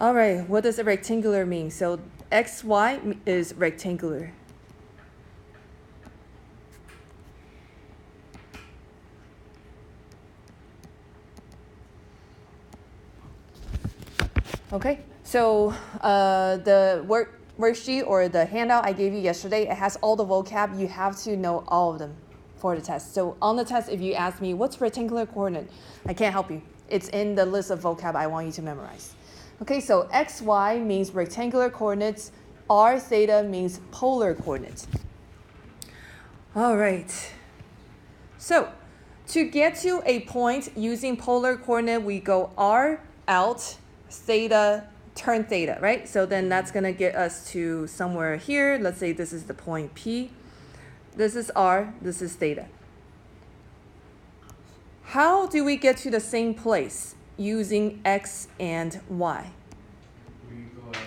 All right, what does a rectangular mean? So xy is rectangular. Okay, so the worksheet or the handout I gave you yesterday, it has all the vocab. You have to know all of them for the test. So on the test, if you ask me, what's rectangular coordinate? I can't help you. It's in the list of vocab I want you to memorize. Okay, so xy means rectangular coordinates. R theta means polar coordinates. All right. So to get to a point using polar coordinate, we go R out, theta, turn theta, right? So then that's going to get us to somewhere here. Let's say this is the point P. This is R, this is theta. How do we get to the same place using x and y?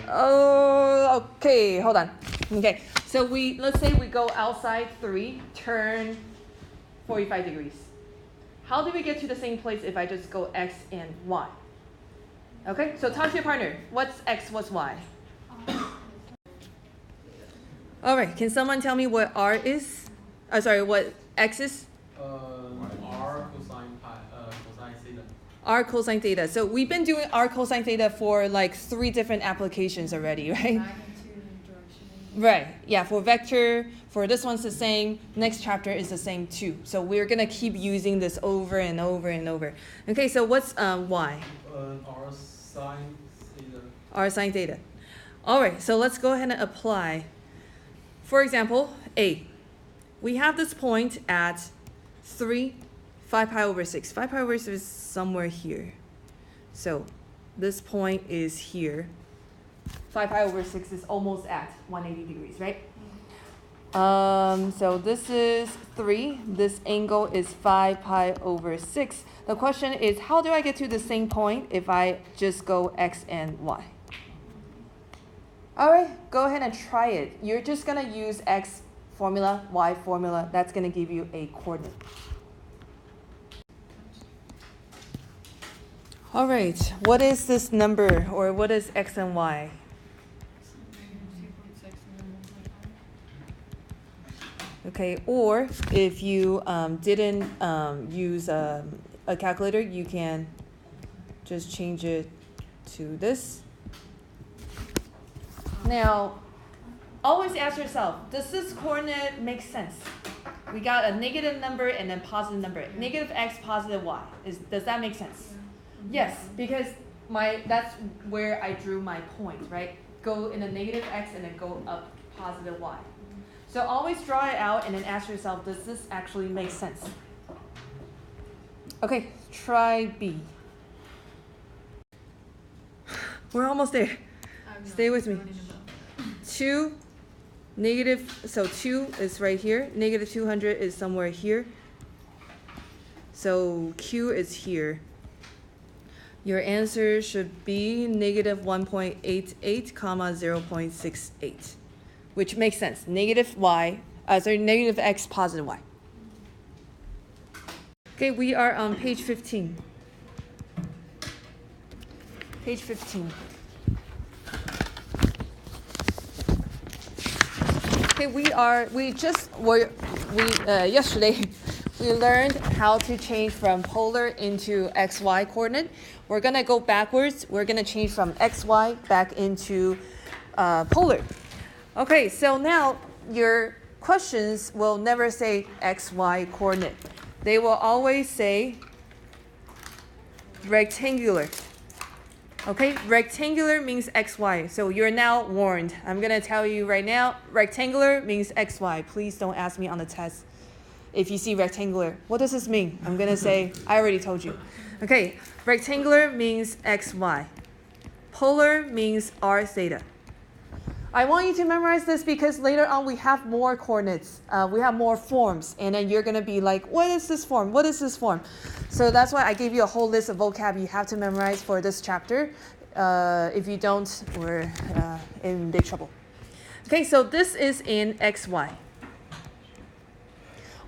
Oh, okay, hold on. Okay, so let's say we go outside 3, turn 45 degrees. How do we get to the same place if I just go x and y? Okay, so talk to your partner. What's x, what's y? All right, can someone tell me what r is? What x is? R cosine theta. R cosine theta. So we've been doing R cosine theta for like 3 different applications already, right? Right, yeah, for vector, for this one's the same, next chapter is the same too. So we're gonna keep using this over and over and over. Okay, so what's y? R sine theta. R sine theta. All right, so let's go ahead and apply. For example, A. We have this point at 3, 5 pi over 6. 5 pi over 6 is somewhere here. So this point is here. 5 pi over 6 is almost at 180 degrees, right? So this is 3. This angle is 5 pi over 6. The question is, how do I get to the same point if I just go x and y? All right, go ahead and try it. You're just going to use x formula, y formula. That's going to give you a coordinate. All right, what is this number, or what is x and y? Okay, or if you didn't use a calculator, you can just change it to this. Now, always ask yourself, does this coordinate make sense? We got a negative number and then positive number. Negative x, positive y. Does that make sense? Yes, because that's where I drew my point, right? Go in a negative x and then go up positive y. So always draw it out and then ask yourself, does this actually make sense? Okay, try B. We're almost there. Stay with me. 2, so 2 is right here. Negative 200 is somewhere here. So Q is here. Your answer should be negative 1.88, comma 0.68. Which makes sense. Negative x, positive y. Okay, we are on page 15. Page 15. Okay, yesterday we learned how to change from polar into xy coordinate. We're gonna go backwards. We're gonna change from xy back into polar. Okay, so now your questions will never say xy coordinate. They will always say rectangular. Okay, rectangular means xy. So you're now warned. I'm going to tell you right now, rectangular means xy. Please don't ask me on the test if you see rectangular. What does this mean? I'm going to say, I already told you. Okay, rectangular means xy. Polar means r theta. I want you to memorize this because later on we have more coordinates. We have more forms. And then you're going to be like, what is this form? What is this form? So that's why I gave you a whole list of vocab you have to memorize for this chapter. If you don't, we're in big trouble. Okay, so this is in xy.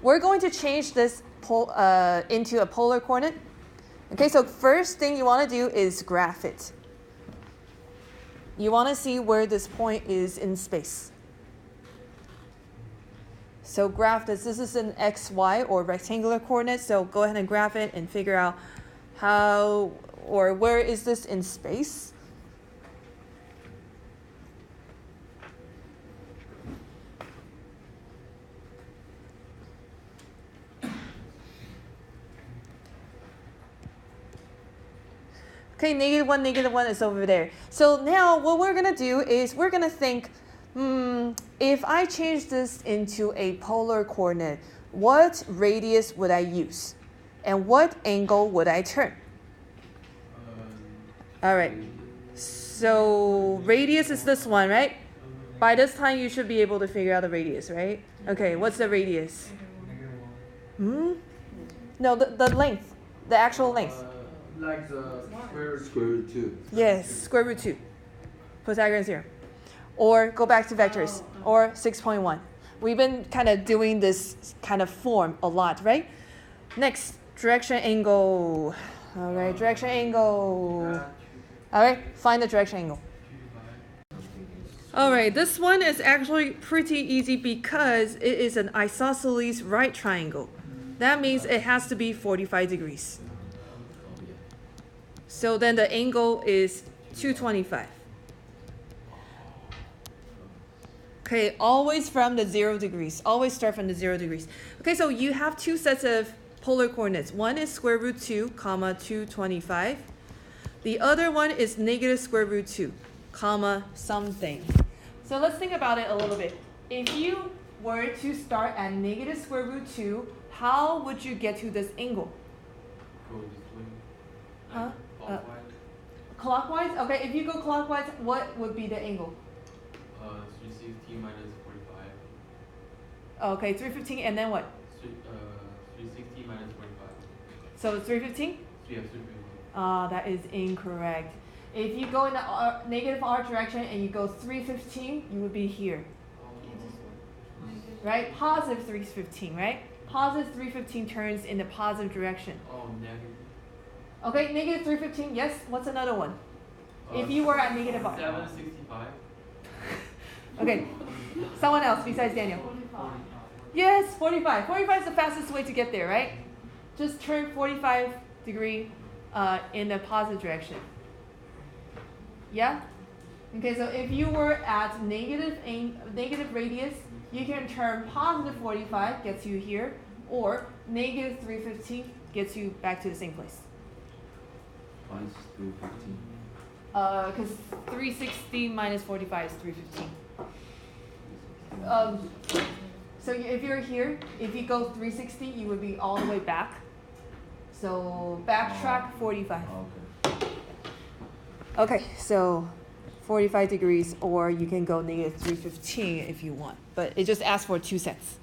We're going to change this into a polar coordinate. Okay, so first thing you want to do is graph it. You want to see where this point is in space. So graph this. This is an xy or rectangular coordinate. So go ahead and graph it and figure out how or where is this in space. Okay, -1, -1 is over there. So now what we're going to do is we're going to think, if I change this into a polar coordinate, what radius would I use? And what angle would I turn? All right. So radius is this one, right? By this time, you should be able to figure out the radius, right? Okay, what's the radius? No, the length, the actual length. Like the Square root 2. Yes, square root 2. Pythagorean theorem. Or go back to vectors, or 6.1. We've been kind of doing this kind of form a lot, right? Next, direction angle. All right, direction angle. All right, find the direction angle. All right, this one is actually pretty easy because it is an isosceles right triangle. That means it has to be 45 degrees. So then the angle is 225. Okay, always from the 0 degrees. Always start from the 0 degrees. Okay, so you have two sets of polar coordinates. One is square root 2, comma 225. The other one is negative square root 2, comma something. So let's think about it a little bit. If you were to start at negative square root 2, how would you get to this angle? Go this way. Huh? Clockwise. Clockwise? Okay, if you go clockwise, what would be the angle? 360 minus 45. Okay, 315, and then what? 360 minus 45. So 315? Yeah, 350. That is incorrect. If you go in the negative r direction and you go 315, you would be here. Right? Positive 315, right? Positive 315 turns in the positive direction. Oh, negative. Okay, negative 315, yes. What's another one? If you were at negative r. 765. Okay, someone else besides Daniel. 45. Yes, 45. 45 is the fastest way to get there, right? Just turn 45 degree in the positive direction. Yeah? Okay, so if you were at negative radius, you can turn positive 45, gets you here, or negative 315 gets you back to the same place. Minus 315. Because 360 minus 45 is 315. So if you're here, if you go 360, you would be all the way back. So backtrack 45. Okay. Okay, so 45 degrees, or you can go negative 315 if you want. But it just asks for 2 sets.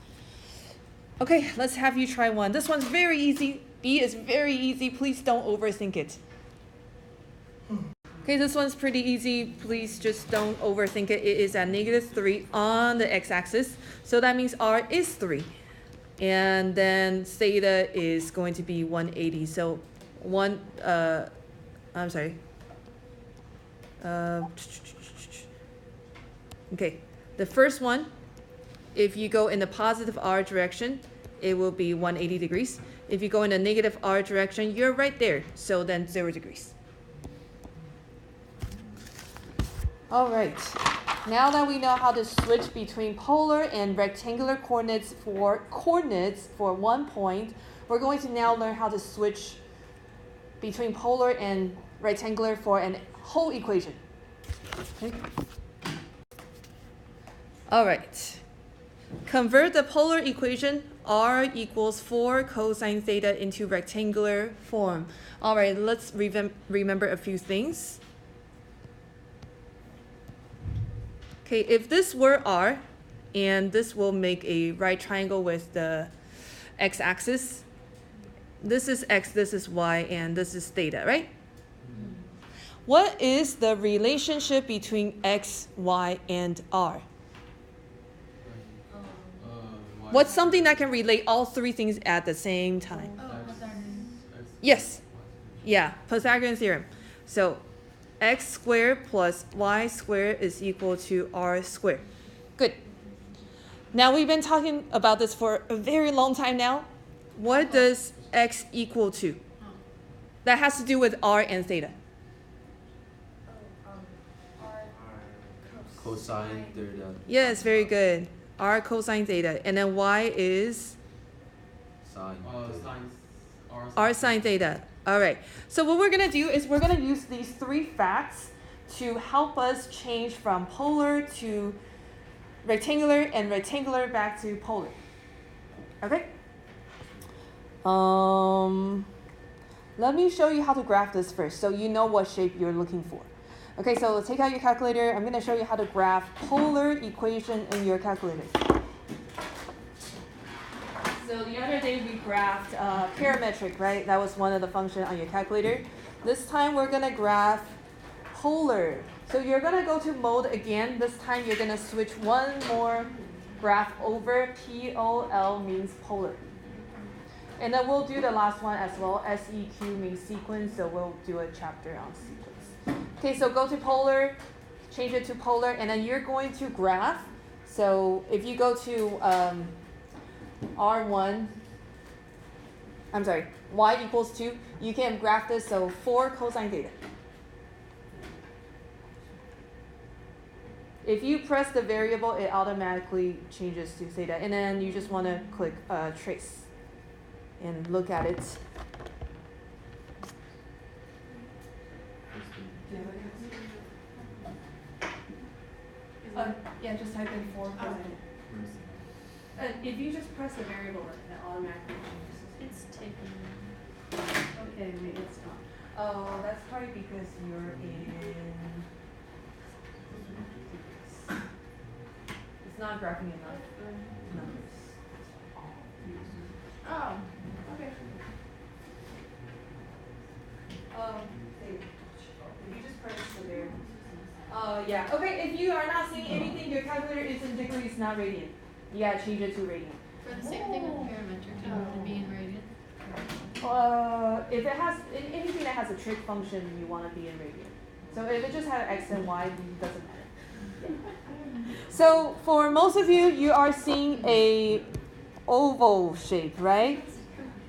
Okay, let's have you try one. This one's very easy. B is very easy. Please don't overthink it. Okay, this one's pretty easy. Please just don't overthink it. It is at negative 3 on the x-axis. So that means r is 3. And then theta is going to be 180. So I'm sorry. Okay, the first one, if you go in the positive r direction, it will be 180 degrees. If you go in the negative r direction, you're right there. So then 0 degrees. All right, now that we know how to switch between polar and rectangular coordinates for 1 point, we're going to now learn how to switch between polar and rectangular for a whole equation. Okay. All right, convert the polar equation r equals 4 cosine theta into rectangular form. All right, let's remember a few things. Okay, if this were r, and this will make a right triangle with the x-axis, this is x, this is y, and this is theta, right? What is the relationship between x, y, and r? What's something that can relate all three things at the same time? Yes. Yeah, Pythagorean theorem. So x squared plus y squared is equal to r squared. Good. Now we've been talking about this for a very long time now. What does x equal to? That has to do with r and theta. Cosine theta. Yes, very good. R cosine theta. And then y is Sine. Sine, r sine theta. All right. So what we're going to do is we're going to use these three facts to help us change from polar to rectangular and rectangular back to polar. Okay? Let me show you how to graph this first so you know what shape you're looking for. Okay, so take out your calculator. I'm going to show you how to graph polar equation in your calculator. So the other day we graphed parametric, right? That was one of the functions on your calculator. This time we're going to graph polar. So you're going to go to mode again. This time you're going to switch one more graph over. POL means polar. And then we'll do the last one as well. SEQ means sequence, so we'll do a chapter on sequence. Okay, so go to polar, change it to polar, and then you're going to graph. So if you go to R1, I'm sorry, y equals 2, you can graph this, so 4 cosine theta. If you press the variable, it automatically changes to theta, and then you just want to click trace and look at it. Yeah, just type in 4 cosine. If you just press the variable, it automatically changes. It's taking. Okay, maybe it's not. Oh, that's probably because you're in. It's not graphing enough numbers. Oh, okay. If you just press the variable. Yeah. Okay, if you are not seeing anything, your calculator is in degree, it's not radian. You gotta change it to radian. For the same thing on parametric, do you want to be in radian? If it has anything that has a trig function, you want to be in radian. So if it just had x and y, it doesn't matter. Yeah. So for most of you, you are seeing a oval shape, right?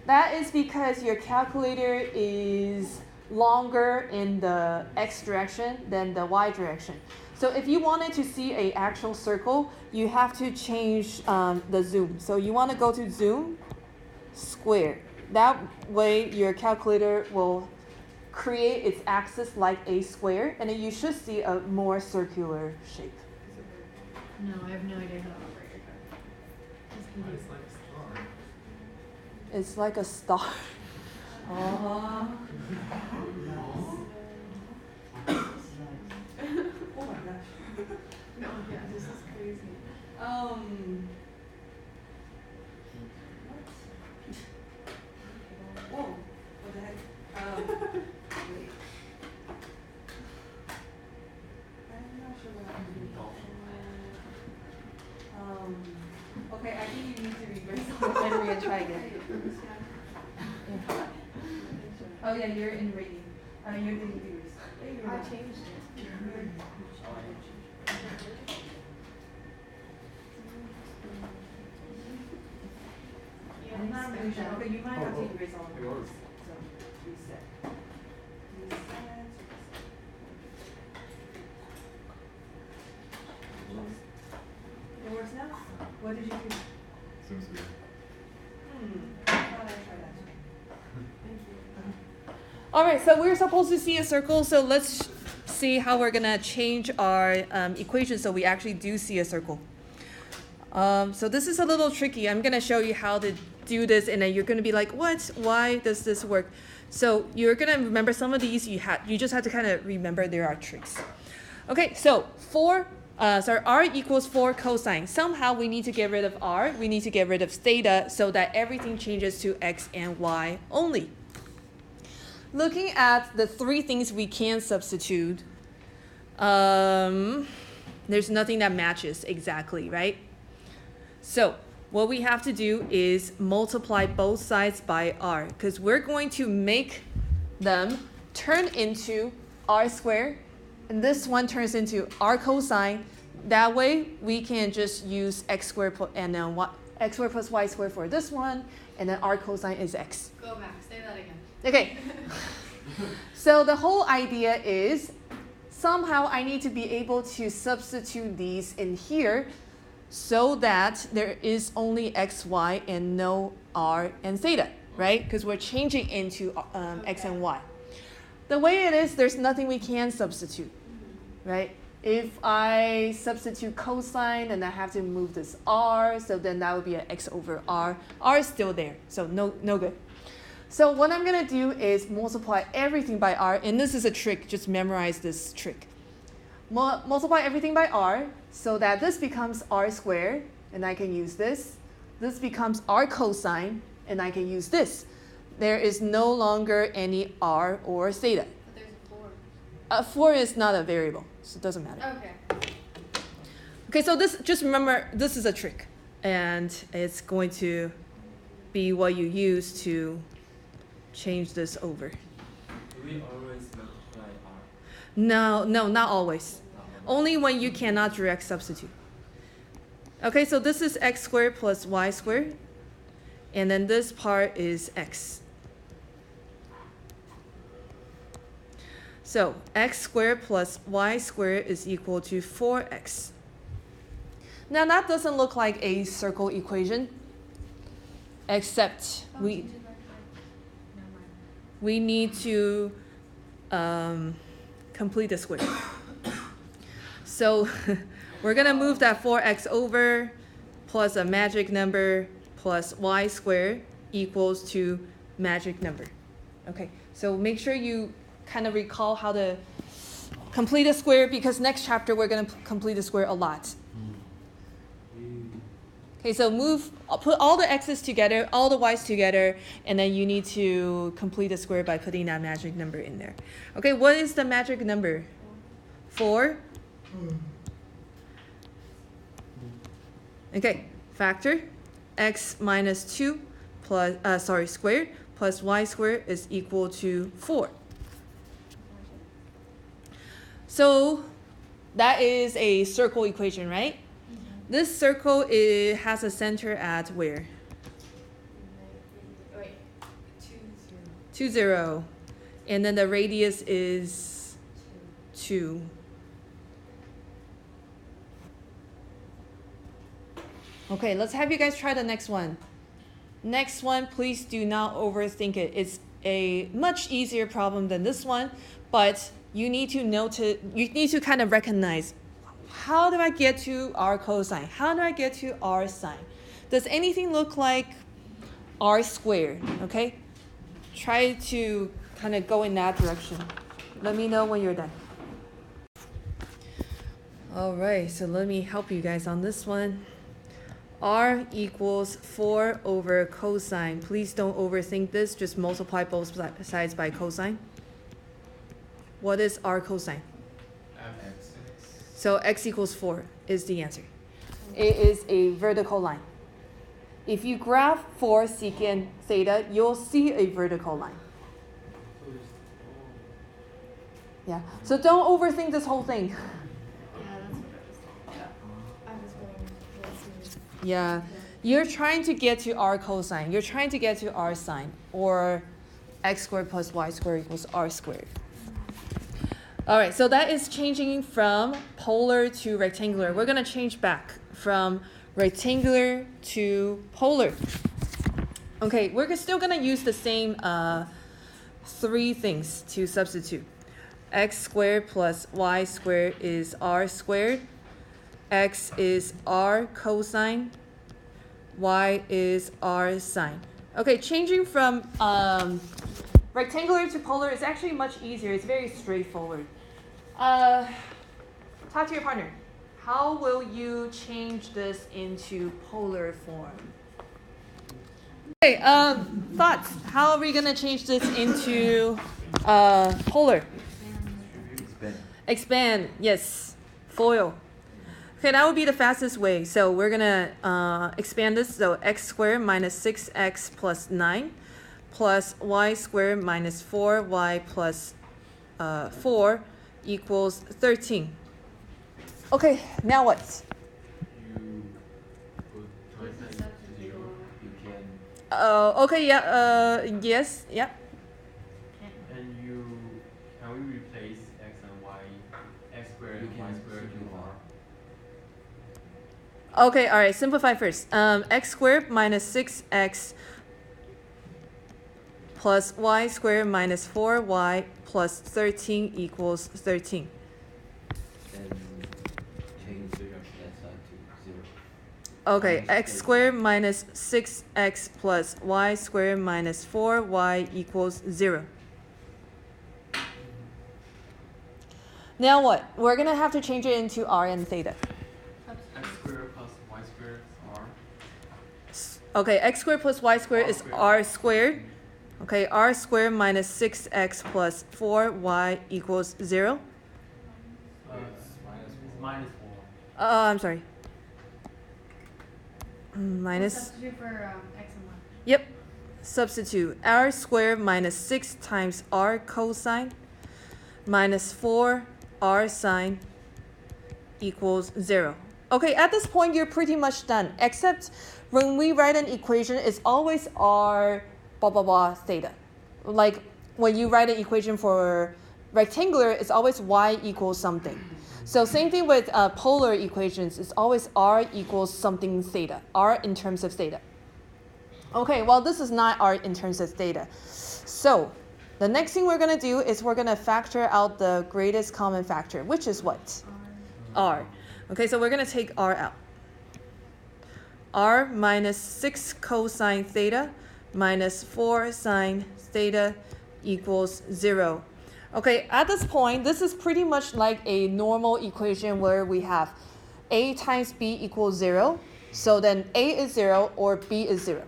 That is because your calculator is longer in the x direction than the y direction. So if you wanted to see an actual circle, you have to change the zoom. So you want to go to zoom, square. That way your calculator will create its axis like a square, and then you should see a more circular shape. No, I have no idea how to operate your card. It's confusing. It's like a star. Oh my gosh. No, yeah, this is crazy. What? Whoa, what the heck? Wait. I'm not sure what I'm doing. Okay, I think you need to reverse all and try again. Yeah. Oh yeah, you're in rating. You're in degrees. I changed it. I'm not really sure. Okay, you might have to erase all of those. So, reset. It works now? What did you do? Seems good. I thought I tried that. All right, so we're supposed to see a circle, so let's see how we're gonna change our equation so we actually do see a circle. So this is a little tricky. I'm gonna show you how to do this, and then you're gonna be like, what? Why does this work? So you're gonna remember some of these. You just have to kind of remember there are tricks. Okay, so r equals 4 cosine. Somehow we need to get rid of r. We need to get rid of theta so that everything changes to x and y only. Looking at the three things we can substitute, there's nothing that matches exactly, right? So what we have to do is multiply both sides by r, because we're going to make them turn into r squared, and this one turns into r cosine. That way, we can just use x squared and then x squared plus y squared for this one, and then r cosine is x. Go back. Say that again. Okay. So the whole idea is somehow I need to be able to substitute these in here so that there is only x, y, and no r and theta, right? Because we're changing into x and y. The way it is, there's nothing we can substitute, right? If I substitute cosine, then I have to move this r, so then that would be an x over r. R is still there, so no good. So what I'm going to do is multiply everything by r, and this is a trick, just memorize this trick. Multiply everything by r, so that this becomes r squared, and I can use this. This becomes r cosine, and I can use this. There is no longer any r or theta. But there's a 4. 4 is not a variable, so it doesn't matter. Okay. Okay, so this, just remember, this is a trick, and it's going to be what you use to change this over. Do we always multiply r? No, not always. Only when you cannot direct substitute. Okay, so this is x squared plus y squared, and then this part is x. So x squared plus y squared is equal to 4x. Now that doesn't look like a circle equation, except we need to complete the square. So we're going to move that 4x over plus a magic number plus y squared equals to magic number. Okay, so make sure you kind of recall how to complete a square, because next chapter we're going to complete the square a lot. Okay, so put all the x's together, all the y's together, and then you need to complete the square by putting that magic number in there. Okay, what is the magic number? 4? Okay, factor x minus 2 plus, squared plus y squared is equal to 4. So that is a circle equation, right? This circle has a center at where? Wait. 2, 0. 2, 0. And then the radius is 2. Okay, let's have you guys try the next one. Next one, please do not overthink it. It's a much easier problem than this one, but you need to kind of recognize, how do I get to r cosine? How do I get to r sine? Does anything look like r squared? Okay, try to kind of go in that direction. Let me know when you're done. All right, so let me help you guys on this one. R equals 4 over cosine. Please don't overthink this. Just multiply both sides by cosine. What is r cosine? X. So x equals 4 is the answer. It is a vertical line. If you graph 4 secant theta, you'll see a vertical line. Yeah. So don't overthink this whole thing. Yeah, that's what I was thinking. Yeah. You're trying to get to r cosine. You're trying to get to r sine, or x squared plus y squared equals r squared. All right, so that is changing from polar to rectangular. We're going to change back from rectangular to polar. Okay, we're still going to use the same 3 things to substitute. X squared plus y squared is r squared. X is r cosine. Y is r sine. Okay, changing from rectangular to polar is actually much easier. It's very straightforward. Talk to your partner. How will you change this into polar form? Okay, thoughts. How are we going to change this into polar? Expand, yes. Foil. Okay, that would be the fastest way. So we're going to expand this. So x squared minus 6x plus 9 plus y squared minus 4y plus 4 equals 13. Okay, now what? You put times This is to substitute 0. You can Okay, yeah, yes, yeah. And can we replace x and y, x squared you and can y squared to simplify. r? Okay, all right, simplify first. X squared minus 6x plus y squared minus 4y plus 13 equals 13. Then change that side to 0. Okay, Minus x 13. squared minus 6x plus y squared minus 4y equals 0. Now what? We're going to have to change it into r and theta. X squared plus y squared is r. Okay, x squared plus y squared is r squared. Okay, r squared minus 6x plus 4y equals 0. It's minus 4. I'm sorry. We'll Minus, substitute for x and y. yep. Substitute r squared minus 6 times r cosine minus 4 r sine equals 0. Okay, at this point, you're pretty much done, except when we write an equation, it's always r blah, blah, blah, theta. Like when you write an equation for rectangular, it's always y equals something. So same thing with polar equations, it's always r equals something theta, r in terms of theta. Okay, well, this is not r in terms of theta. So the next thing we're going to do is we're going to factor out the greatest common factor, which is what? R. Okay, so we're going to take r out. R minus 6 cosine theta minus 4 sine theta equals 0. Okay, at this point, this is pretty much like a normal equation where we have a times b equals 0. So then a is 0 or b is 0.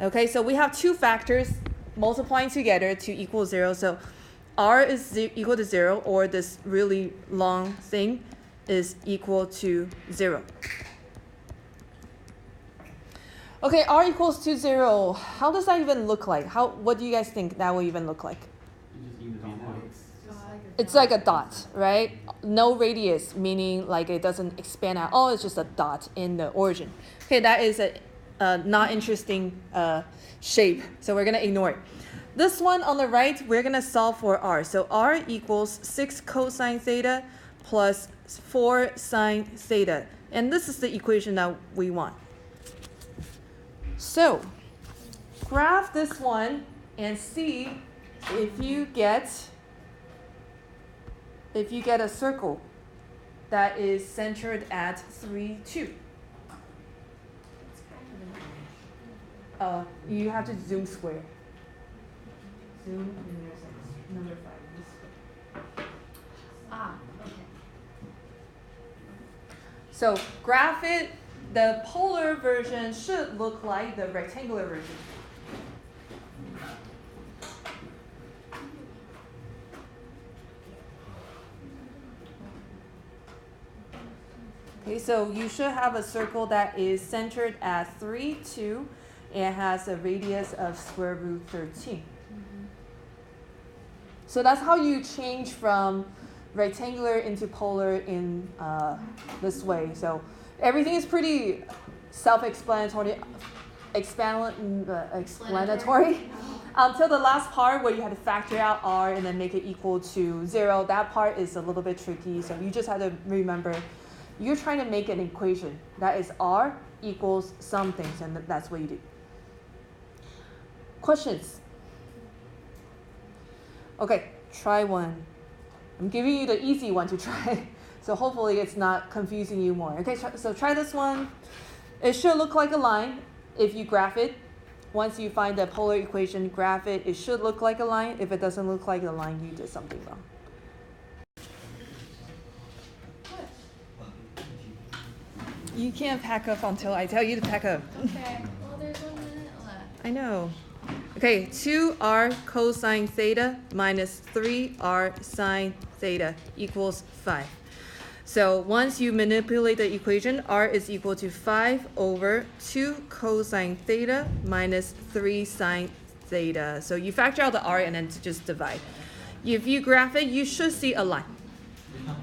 Okay, so we have two factors multiplying together to equal 0. So r is equal to 0, or this really long thing is equal to 0. Okay, r equals to 0. How does that even look like? What do you guys think that will even look like? You just need to be there. It's like a dot, right? No radius, meaning like it doesn't expand at all. It's just a dot in the origin. Okay, that is a not interesting shape, so we're going to ignore it. This one on the right, we're going to solve for r. So r equals 6 cosine theta plus 4 sine theta. And this is the equation that we want. So graph this one and see if you get a circle that is centered at 3, 2. You have to zoom square. Zoom in your sense. Number 5. Okay. So graph it. The polar version should look like the rectangular version. Okay, so you should have a circle that is centered at 3, 2, and has a radius of square root 13. So that's how you change from rectangular into polar in this way. So everything is pretty self-explanatory, explanatory until the last part where you have to factor out r and then make it equal to 0. That part is a little bit tricky, so you just have to remember you're trying to make an equation that is r equals some things, and that's what you do. Questions? Okay, try one. I'm giving you the easy one to try, so hopefully it's not confusing you more. Okay, so try this one. It should look like a line if you graph it. Once you find the polar equation, graph it. It should look like a line. If it doesn't look like a line, you did something wrong. You can't pack up until I tell you to pack up. Okay. Well, there's 1 minute left. I know. Okay, 2r cosine theta minus 3r sine theta equals 5. So once you manipulate the equation, r is equal to 5 over 2 cosine theta minus 3 sine theta. So you factor out the r and then just divide. If you graph it, you should see a line. Yeah.